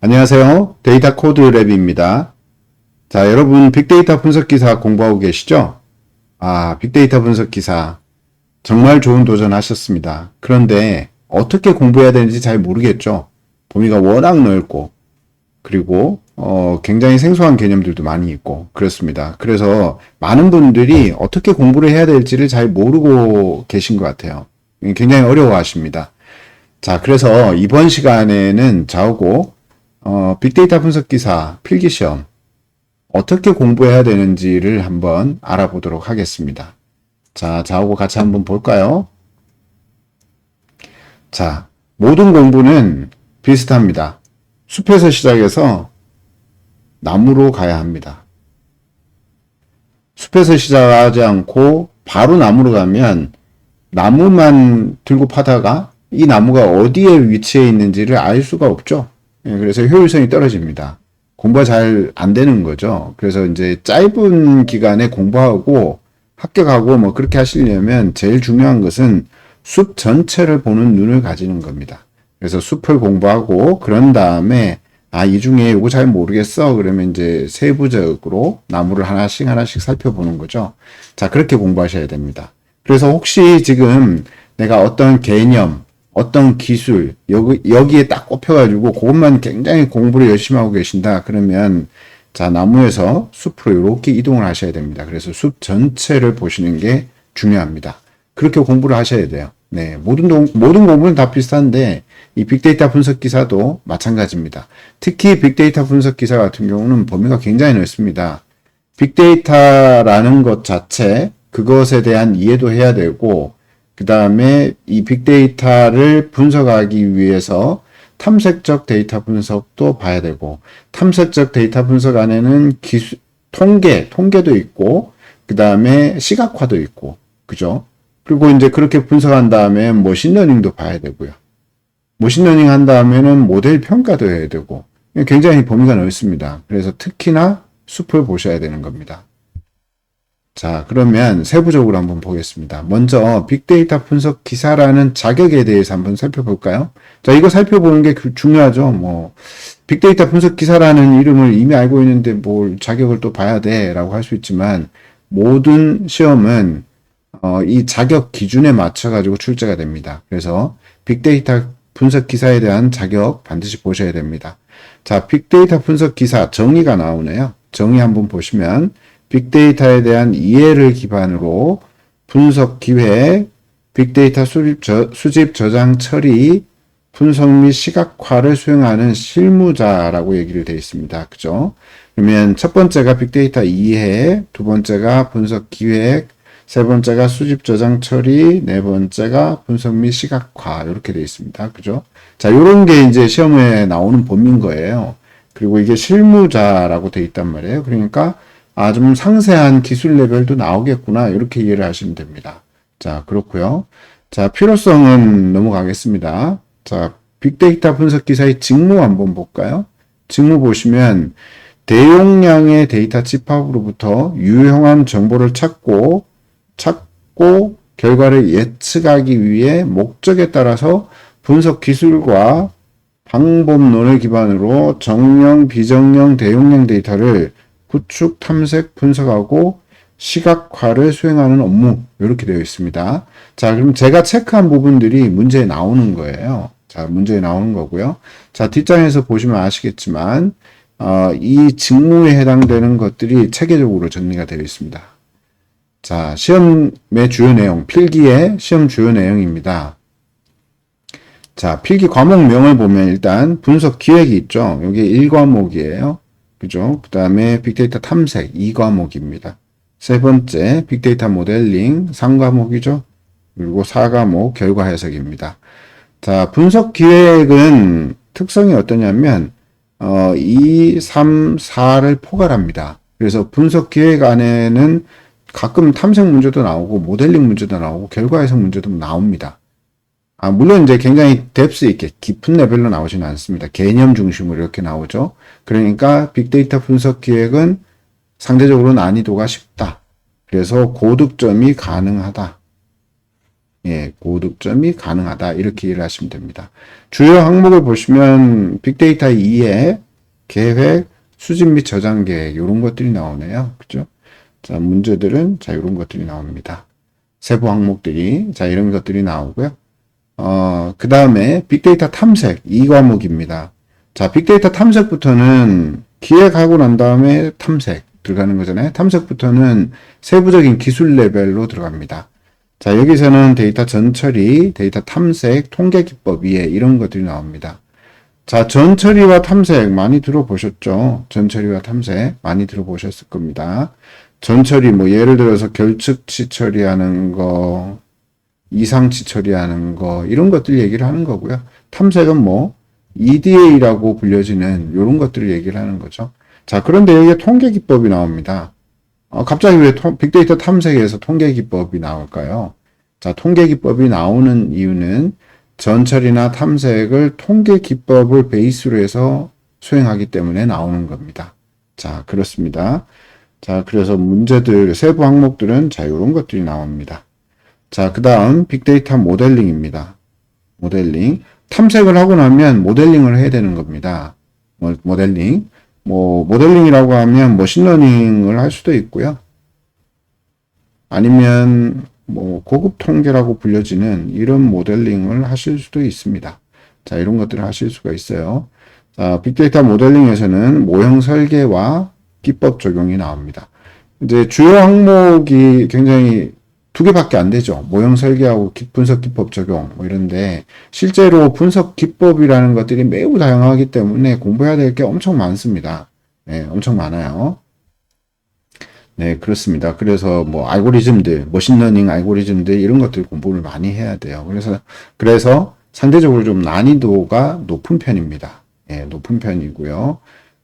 안녕하세요. 데이터 코드 랩입니다. 자, 여러분 빅데이터 분석 기사 공부하고 계시죠? 빅데이터 분석 기사 정말 좋은 도전하셨습니다. 그런데 어떻게 공부해야 되는지 잘 모르겠죠? 범위가 워낙 넓고 그리고 굉장히 생소한 개념들도 많이 있고 그렇습니다. 그래서 많은 분들이 어떻게 공부를 해야 될지를 잘 모르고 계신 것 같아요. 굉장히 어려워하십니다. 자, 그래서 이번 시간에는 저하고 빅데이터 분석 기사 필기시험 어떻게 공부해야 되는지를 한번 알아보도록 하겠습니다. 자, 저하고 같이 한번 볼까요? 자, 모든 공부는 비슷합니다. 숲에서 시작해서 나무로 가야 합니다. 숲에서 시작하지 않고 바로 나무로 가면 나무만 들고 파다가 이 나무가 어디에 위치해 있는지를 알 수가 없죠. 그래서 효율성이 떨어집니다. 공부가 잘 안 되는 거죠. 그래서 이제 짧은 기간에 공부하고 합격하고 뭐 그렇게 하시려면 제일 중요한 것은 숲 전체를 보는 눈을 가지는 겁니다. 그래서 숲을 공부하고 그런 다음에 이 중에 이거 잘 모르겠어. 그러면 이제 세부적으로 나무를 하나씩 살펴보는 거죠. 자, 그렇게 공부하셔야 됩니다. 그래서 혹시 지금 내가 어떤 개념, 어떤 기술, 여기에 딱 꼽혀가지고 그것만 굉장히 공부를 열심히 하고 계신다. 그러면 자, 나무에서 숲으로 이렇게 이동을 하셔야 됩니다. 그래서 숲 전체를 보시는 게 중요합니다. 그렇게 공부를 하셔야 돼요. 네, 모든 공부는 다 비슷한데 이 빅데이터 분석 기사도 마찬가지입니다. 특히 빅데이터 분석 기사 같은 경우는 범위가 굉장히 넓습니다. 빅데이터라는 것 자체, 그것에 대한 이해도 해야 되고 그 다음에 이 빅데이터를 분석하기 위해서 탐색적 데이터 분석도 봐야 되고, 탐색적 데이터 분석 안에는 통계도 있고, 그 다음에 시각화도 있고, 그죠? 그리고 이제 그렇게 분석한 다음에 머신러닝도 봐야 되고요. 머신러닝 한 다음에는 모델 평가도 해야 되고, 굉장히 범위가 넓습니다. 그래서 특히나 숲을 보셔야 되는 겁니다. 자, 그러면 세부적으로 한번 보겠습니다. 먼저 빅데이터 분석 기사라는 자격에 대해서 한번 살펴볼까요? 자, 이거 살펴보는 게 중요하죠. 빅데이터 분석 기사라는 이름을 이미 알고 있는데 뭘 자격을 또 봐야 돼 라고 할 수 있지만 모든 시험은 이 자격 기준에 맞춰가지고 출제가 됩니다. 그래서 빅데이터 분석 기사에 대한 자격 반드시 보셔야 됩니다. 자, 빅데이터 분석 기사 정의가 나오네요. 정의 한번 보시면 빅데이터에 대한 이해를 기반으로 분석 기획, 빅데이터 수집, 저장, 처리, 분석 및 시각화를 수행하는 실무자라고 얘기를 되어 있습니다. 그죠? 그러면 첫 번째가 빅데이터 이해, 두 번째가 분석 기획, 세 번째가 수집, 저장, 처리, 네 번째가 분석 및 시각화 이렇게 되어 있습니다. 그죠? 자, 요런 게 이제 시험에 나오는 범위인 거예요. 그리고 이게 실무자라고 되어 있단 말이에요. 그러니까 좀 상세한 기술 레벨도 나오겠구나. 이렇게 이해를 하시면 됩니다. 자, 그렇고요. 자, 필요성은 넘어가겠습니다. 자, 빅데이터 분석 기사의 직무 한번 볼까요? 직무 보시면 대용량의 데이터 집합으로부터 유용한 정보를 찾고 결과를 예측하기 위해 목적에 따라서 분석 기술과 방법론을 기반으로 정령, 비정령, 대용량 데이터를 구축, 탐색, 분석하고 시각화를 수행하는 업무 이렇게 되어 있습니다. 자, 그럼 제가 체크한 부분들이 문제에 나오는 거예요. 자, 문제에 나오는 거고요. 자, 뒷장에서 보시면 아시겠지만 이 직무에 해당되는 것들이 체계적으로 정리가 되어 있습니다. 자, 시험의 주요 내용, 필기의 시험 주요 내용입니다. 자, 필기 과목명을 보면 일단 분석 기획이 있죠. 여기 1과목이에요. 그죠? 그 다음에 빅데이터 탐색 2과목입니다. 세 번째 빅데이터 모델링 3과목이죠. 그리고 4과목 결과 해석입니다. 자, 분석 기획은 특성이 어떠냐면 2, 3, 4를 포괄합니다. 그래서 분석 기획 안에는 가끔 탐색 문제도 나오고 모델링 문제도 나오고 결과 해석 문제도 나옵니다. 물론 이제 굉장히 뎁스 있게 깊은 레벨로 나오지는 않습니다. 개념 중심으로 이렇게 나오죠. 그러니까 빅데이터 분석 기획은 상대적으로 난이도가 쉽다. 그래서 고득점이 가능하다. 예, 고득점이 가능하다. 이렇게 이해를 하시면 됩니다. 주요 항목을 보시면 빅데이터 2에 계획, 수집 및 저장 계획 이런 것들이 나오네요. 그죠? 자, 문제들은 자 이런 것들이 나옵니다. 세부 항목들이 자 이런 것들이 나오고요. 그 다음에 빅데이터 탐색 이 과목입니다. 자, 빅데이터 탐색부터는 기획하고 난 다음에 탐색 들어가는 거잖아요. 탐색부터는 세부적인 기술 레벨로 들어갑니다. 자, 여기서는 데이터 전처리, 데이터 탐색, 통계 기법 위에 이런 것들이 나옵니다. 자, 전처리와 탐색 많이 들어보셨죠? 전처리와 탐색 많이 들어보셨을 겁니다. 전처리, 뭐, 예를 들어서 결측치 처리하는 거, 이상치 처리하는 거, 이런 것들 얘기를 하는 거고요. 탐색은 뭐, EDA라고 불려지는 이런 것들을 얘기를 하는 거죠. 자, 그런데 여기에 통계 기법이 나옵니다. 갑자기 왜 빅데이터 탐색에서 통계 기법이 나올까요? 자, 통계 기법이 나오는 이유는 전처리나 탐색을 통계 기법을 베이스로 해서 수행하기 때문에 나오는 겁니다. 자, 그렇습니다. 자, 그래서 문제들, 세부 항목들은 자, 이런 것들이 나옵니다. 자, 그 다음 빅데이터 모델링입니다. 모델링. 탐색을 하고 나면 모델링을 해야 되는 겁니다. 모델링. 모델링이라고 하면 머신러닝을 할 수도 있고요. 아니면 고급 통계라고 불려지는 이런 모델링을 하실 수도 있습니다. 자, 이런 것들을 하실 수가 있어요. 자, 빅데이터 모델링에서는 모형 설계와 기법 적용이 나옵니다. 이제 주요 항목이 굉장히 두 개밖에 안 되죠. 모형 설계하고 분석 기법 적용 이런데 실제로 분석 기법이라는 것들이 매우 다양하기 때문에 공부해야 될 게 엄청 많습니다. 네, 엄청 많아요. 네, 그렇습니다. 그래서 알고리즘들, 머신러닝 알고리즘들 이런 것들 공부를 많이 해야 돼요. 그래서 상대적으로 좀 난이도가 높은 편입니다. 예, 높은 편이고요.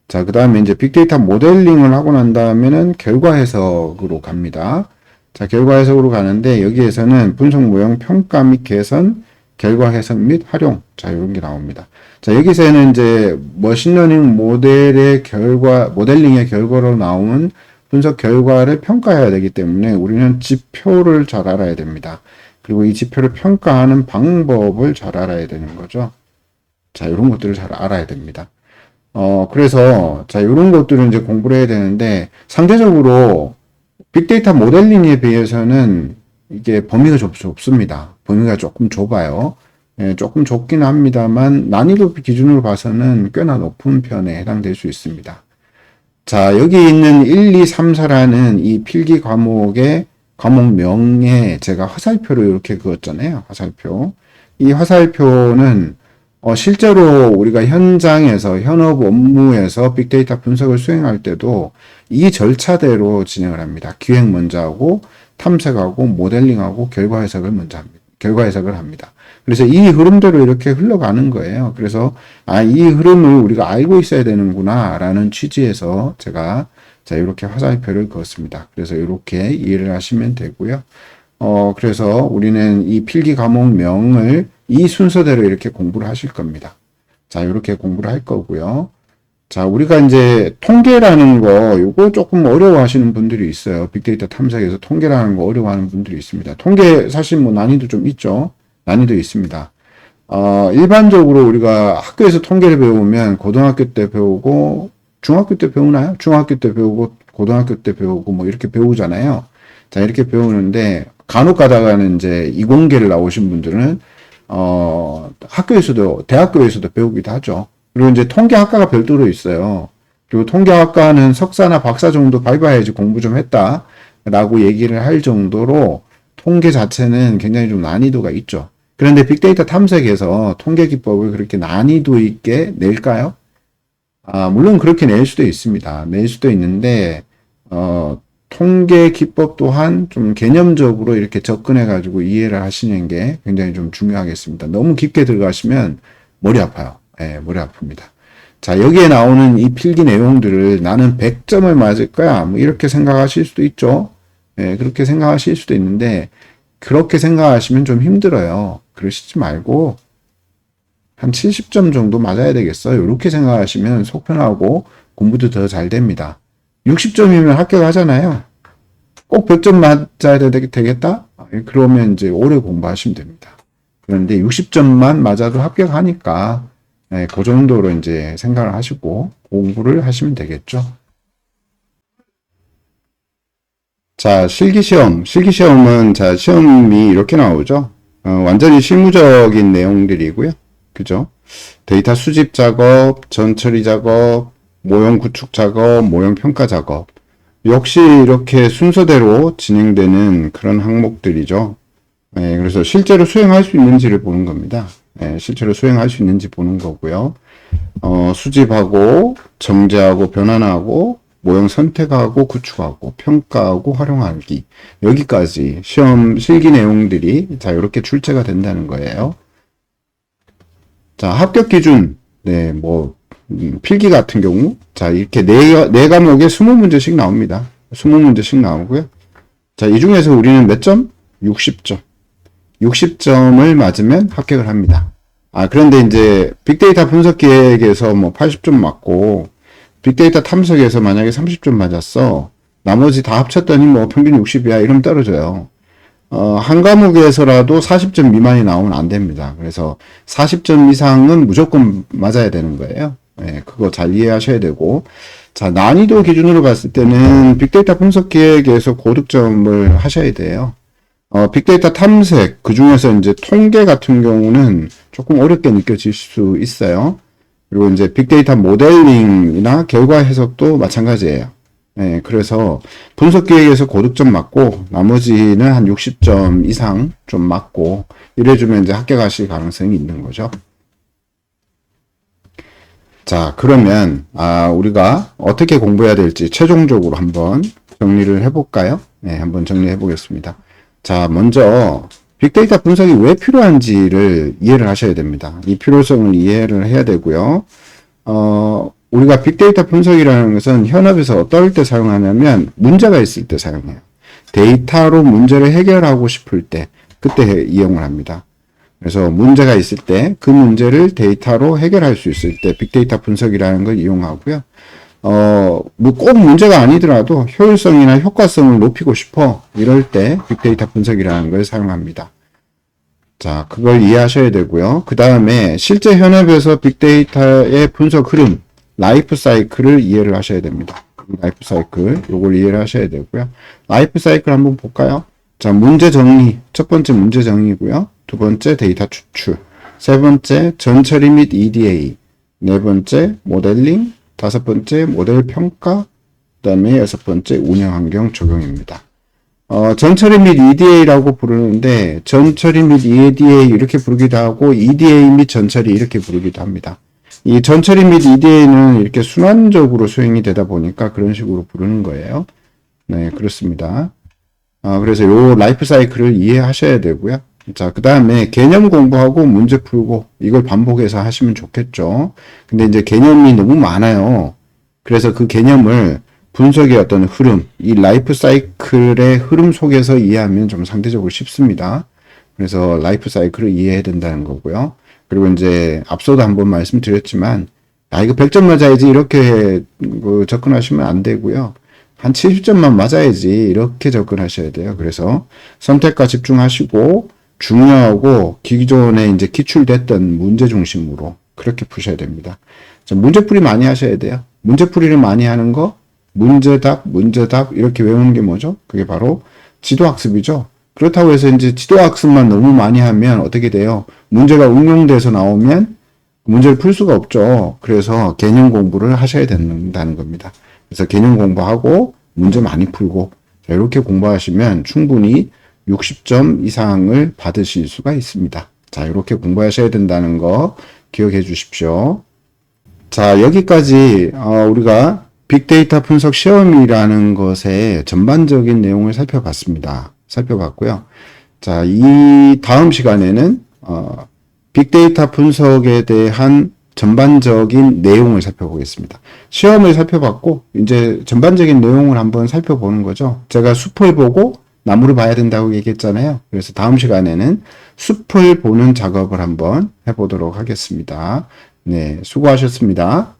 자, 그 다음에 이제 빅데이터 모델링을 하고 난 다음에는 결과 해석으로 갑니다. 자, 결과 해석으로 가는데 여기에서는 분석 모형 평가 및 개선, 결과 해석 및 활용. 자, 이런 게 나옵니다. 자, 여기서는 이제 머신러닝 모델링의 결과로 나온 분석 결과를 평가해야 되기 때문에 우리는 지표를 잘 알아야 됩니다. 그리고 이 지표를 평가하는 방법을 잘 알아야 되는 거죠. 자, 이런 것들을 잘 알아야 됩니다. 그래서, 자, 이런 것들을 이제 공부를 해야 되는데, 상대적으로 빅데이터 모델링에 비해서는 이게 범위가 좁습니다. 범위가 조금 좁아요. 예, 조금 좁긴 합니다만, 난이도 기준으로 봐서는 꽤나 높은 편에 해당될 수 있습니다. 자, 여기 있는 1, 2, 3, 4라는 이 필기 과목의 과목명에 제가 화살표를 이렇게 그었잖아요. 화살표. 이 화살표는 실제로 우리가 현장에서 현업 업무에서 빅데이터 분석을 수행할 때도 이 절차대로 진행을 합니다. 기획 먼저 하고 탐색하고 모델링하고 결과 해석을 먼저 합니다. 결과 해석을 합니다. 그래서 이 흐름대로 이렇게 흘러가는 거예요. 그래서 이 흐름을 우리가 알고 있어야 되는구나 라는 취지에서 제가 자 이렇게 화살표를 그었습니다. 그래서 이렇게 이해를 하시면 되고요. 그래서 우리는 이 필기 과목명을 이 순서대로 이렇게 공부를 하실 겁니다. 자, 이렇게 공부를 할 거고요. 자, 우리가 이제 통계라는 거, 요거 조금 어려워하시는 분들이 있어요. 빅데이터 탐색에서 통계라는 거 어려워하는 분들이 있습니다. 통계 사실 난이도 좀 있죠. 난이도 있습니다. 일반적으로 우리가 학교에서 통계를 배우면 고등학교 때 배우고, 중학교 때 배우나요? 중학교 때 배우고, 고등학교 때 배우고, 이렇게 배우잖아요. 자, 이렇게 배우는데, 간혹 가다가는 이제 이공계를 나오신 분들은, 학교에서도, 대학교에서도 배우기도 하죠. 그리고 이제 통계학과가 별도로 있어요. 그리고 통계학과는 석사나 박사 정도 밟아야지 공부 좀 했다. 라고 얘기를 할 정도로 통계 자체는 굉장히 좀 난이도가 있죠. 그런데 빅데이터 탐색에서 통계 기법을 그렇게 난이도 있게 낼까요? 물론 그렇게 낼 수도 있습니다. 낼 수도 있는데, 통계 기법 또한 좀 개념적으로 이렇게 접근해가지고 이해를 하시는 게 굉장히 좀 중요하겠습니다. 너무 깊게 들어가시면 머리 아파요. 예, 머리 아픕니다. 자, 여기에 나오는 이 필기 내용들을 나는 100점을 맞을 거야. 이렇게 생각하실 수도 있죠. 예, 그렇게 생각하실 수도 있는데, 그렇게 생각하시면 좀 힘들어요. 그러시지 말고, 한 70점 정도 맞아야 되겠어요. 이렇게 생각하시면 속 편하고 공부도 더 잘 됩니다. 60점이면 합격하잖아요. 꼭 100점 맞아야 되겠다? 그러면 이제 오래 공부하시면 됩니다. 그런데 60점만 맞아도 합격하니까, 네, 그 정도로 이제 생각을 하시고 공부를 하시면 되겠죠. 자, 실기시험. 실기시험은, 자, 시험이 이렇게 나오죠. 완전히 실무적인 내용들이고요. 그죠? 데이터 수집 작업, 전처리 작업, 모형 구축 작업, 모형 평가 작업. 역시 이렇게 순서대로 진행되는 그런 항목들이죠. 네, 그래서 실제로 수행할 수 있는지를 보는 겁니다. 네, 실제로 수행할 수 있는지 보는 거고요. 수집하고, 정제하고, 변환하고, 모형 선택하고, 구축하고, 평가하고, 활용하기. 여기까지 시험 실기 내용들이 자, 이렇게 출제가 된다는 거예요. 자, 합격 기준. 네, 필기 같은 경우. 자, 이렇게 네 과목에 20문제씩 나옵니다. 20문제씩 나오고요. 자, 이 중에서 우리는 몇 점? 60점. 60점을 맞으면 합격을 합니다. 그런데 이제 빅데이터 분석 기획에서 80점 맞고, 빅데이터 탐색에서 만약에 30점 맞았어. 나머지 다 합쳤더니 평균 60이야. 이러면 떨어져요. 한 과목에서라도 40점 미만이 나오면 안 됩니다. 그래서 40점 이상은 무조건 맞아야 되는 거예요. 네, 그거 잘 이해하셔야 되고. 자, 난이도 기준으로 봤을 때는 빅데이터 분석 기획에서 고득점을 하셔야 돼요. 빅데이터 탐색, 그 중에서 이제 통계 같은 경우는 조금 어렵게 느껴질 수 있어요. 그리고 이제 빅데이터 모델링이나 결과 해석도 마찬가지예요. 네, 그래서 분석 기획에서 고득점 맞고, 나머지는 한 60점 이상 좀 맞고, 이래주면 이제 합격하실 가능성이 있는 거죠. 자, 그러면, 우리가 어떻게 공부해야 될지 최종적으로 한번 정리를 해볼까요? 네, 한번 정리해 보겠습니다. 자, 먼저, 빅데이터 분석이 왜 필요한지를 이해를 하셔야 됩니다. 이 필요성을 이해를 해야 되고요. 우리가 빅데이터 분석이라는 것은 현업에서 어떨 때 사용하냐면, 문제가 있을 때 사용해요. 데이터로 문제를 해결하고 싶을 때, 그때 이용을 합니다. 그래서 문제가 있을 때, 그 문제를 데이터로 해결할 수 있을 때, 빅데이터 분석이라는 걸 이용하고요. 꼭 문제가 아니더라도 효율성이나 효과성을 높이고 싶어. 이럴 때 빅데이터 분석이라는 걸 사용합니다. 자, 그걸 이해하셔야 되고요. 그 다음에 실제 현업에서 빅데이터의 분석 흐름, 라이프 사이클을 이해를 하셔야 됩니다. 라이프 사이클, 요걸 이해를 하셔야 되고요. 라이프 사이클 한번 볼까요? 자, 문제 정리. 첫 번째 문제 정리고요. 두 번째 데이터 추출. 세 번째 전처리 및 EDA. 네 번째 모델링. 다섯 번째 모델 평가. 그 다음에 여섯 번째 운영 환경 적용입니다. 전처리 및 EDA라고 부르는데, 전처리 및 EDA 이렇게 부르기도 하고, EDA 및 전처리 이렇게 부르기도 합니다. 이 전처리 및 EDA는 이렇게 순환적으로 수행이 되다 보니까 그런 식으로 부르는 거예요. 네, 그렇습니다. 그래서 요 라이프 사이클을 이해하셔야 되고요. 자, 그 다음에 개념 공부하고 문제 풀고 이걸 반복해서 하시면 좋겠죠. 근데 이제 개념이 너무 많아요. 그래서 그 개념을 분석의 어떤 흐름, 이 라이프 사이클의 흐름 속에서 이해하면 좀 상대적으로 쉽습니다. 그래서 라이프 사이클을 이해해야 된다는 거고요. 그리고 이제 앞서도 한번 말씀드렸지만, 이거 100점 맞아야지 이렇게 접근하시면 안 되고요. 한 70점만 맞아야지 이렇게 접근하셔야 돼요. 그래서 선택과 집중하시고 중요하고 기존에 이제 기출됐던 문제 중심으로 그렇게 푸셔야 됩니다. 자, 문제풀이 많이 하셔야 돼요. 문제풀이를 많이 하는 거, 문제답 이렇게 외우는 게 뭐죠? 그게 바로 지도학습이죠. 그렇다고 해서 이제 지도학습만 너무 많이 하면 어떻게 돼요? 문제가 응용돼서 나오면 문제를 풀 수가 없죠. 그래서 개념 공부를 하셔야 된다는 겁니다. 그래서 개념 공부하고 문제 많이 풀고, 자, 이렇게 공부하시면 충분히 60점 이상을 받으실 수가 있습니다. 자, 이렇게 공부하셔야 된다는 거 기억해 주십시오. 자, 여기까지 우리가 빅데이터 분석 시험이라는 것의 전반적인 내용을 살펴봤고요. 자, 이 다음 시간에는 빅데이터 분석에 대한 전반적인 내용을 살펴보겠습니다. 시험을 살펴봤고 이제 전반적인 내용을 한번 살펴보는 거죠. 제가 숲을 보고 나무를 봐야 된다고 얘기했잖아요. 그래서 다음 시간에는 숲을 보는 작업을 한번 해보도록 하겠습니다. 네, 수고하셨습니다.